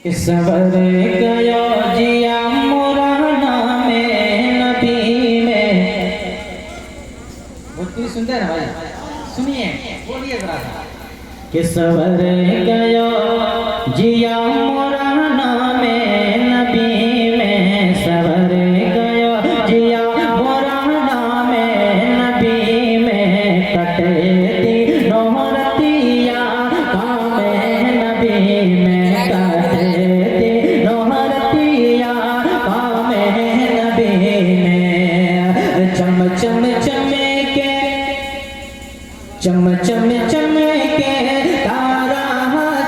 सवर गया जिया मोरा नामे नबी में। भोजपुरी सुनते हैं ना भाई, सुनिए बोलिए जरा। कि सवर गया जिया मोरा नामे नबी में, सवर गया जिया मोरा नामे नबी में। कटे दी नोहरतिया कामे नबी में, चम चम चमके तारा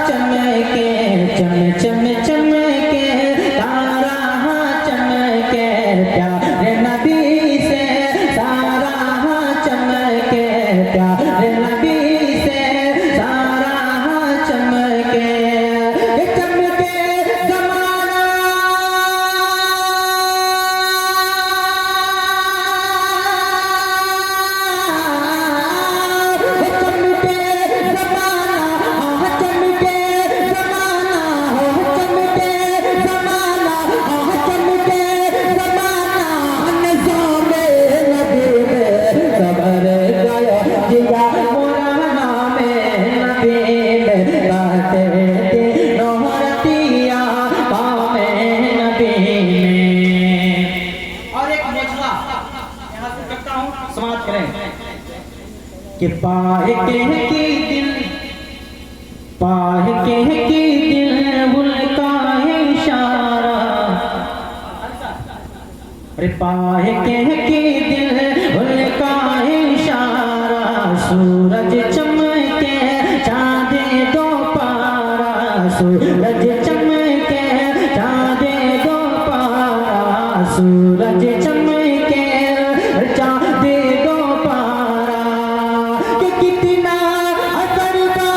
चमके, चम चम चमके तारा चमके। प्यारे नबी से सारा चमके, प्यारे नबी से सारा चमके। चमके जमाना कि पाह के की दिल, पाह के की दिल उनका इशारा। अरे पाह के की दिल उनका इशारा। सूरज चमके चांदे दो पारा, सूरज चमके चांदे दो पारा, सूरज चमके चांदे दो पारा। कितना असरदा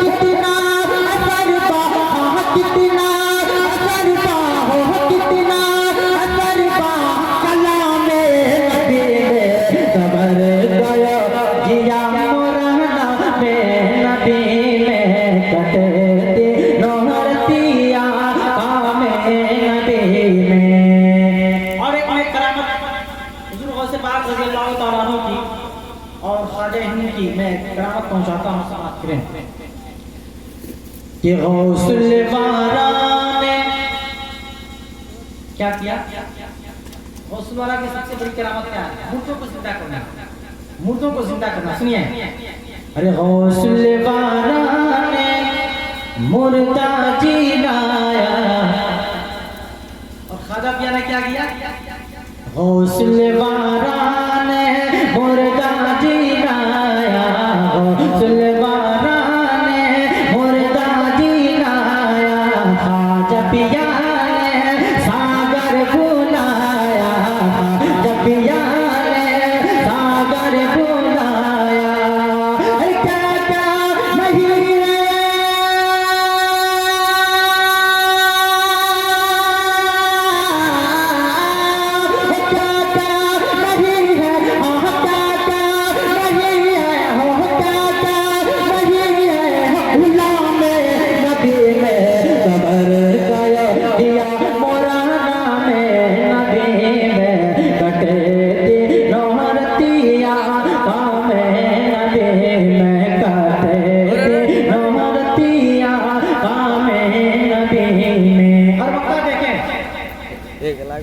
कितना असरदा, कितना असरदा हो, कितना असरदा कलामे नबी में। सबर गया जिया मोरा नामे नबी में, कटे दी नोहरतिया कामे नबी में। और एक में करामत हुजूर गौसे पाक रज़ियल्लाहु तआला अन्हु की और ख्वाजा हिंद की मैं करामत पहुंचाता हूं, समाअत करें। कि गौसुल वारा ने क्या किया? गौसुल वारा की सबसे बड़ी करामत क्या है? मुर्दों को जिंदा करना, मुर्दों को जिंदा करना। सुनिए, अरे गौसुल वारा ने मुर्दा जिलाया। और ख्वाजा पिया ने क्या किया? गौसुल वारा ने मुर्दा जिलाया, गौसुल वारा ने मुर्दा जिलाया। ख्वाजा पिया ने सागर बुलाया, ख्वाजा पिया ने सागर बुलाया। क्या क्या नहीं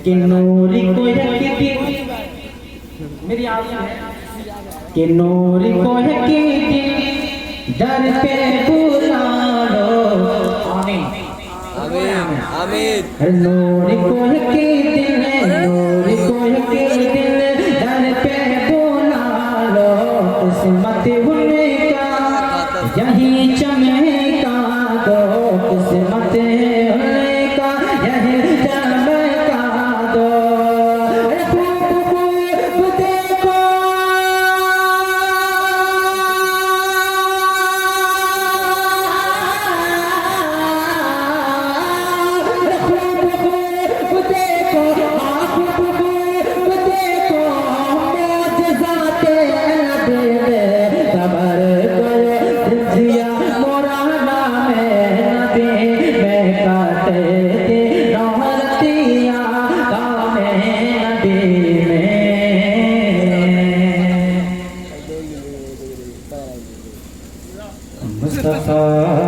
कि नूरी को यकीन, मेरी आवाज़ है कि नूरी को यकीन दर पे बुला लो। आमीन आमीन आमीन। नूरी को यकीन, नूरी को यकीन दर पे बुला लो। किस्मत उनका यही चमका दो, किस्मत उनका यही चमका दो। देखो देखो सफा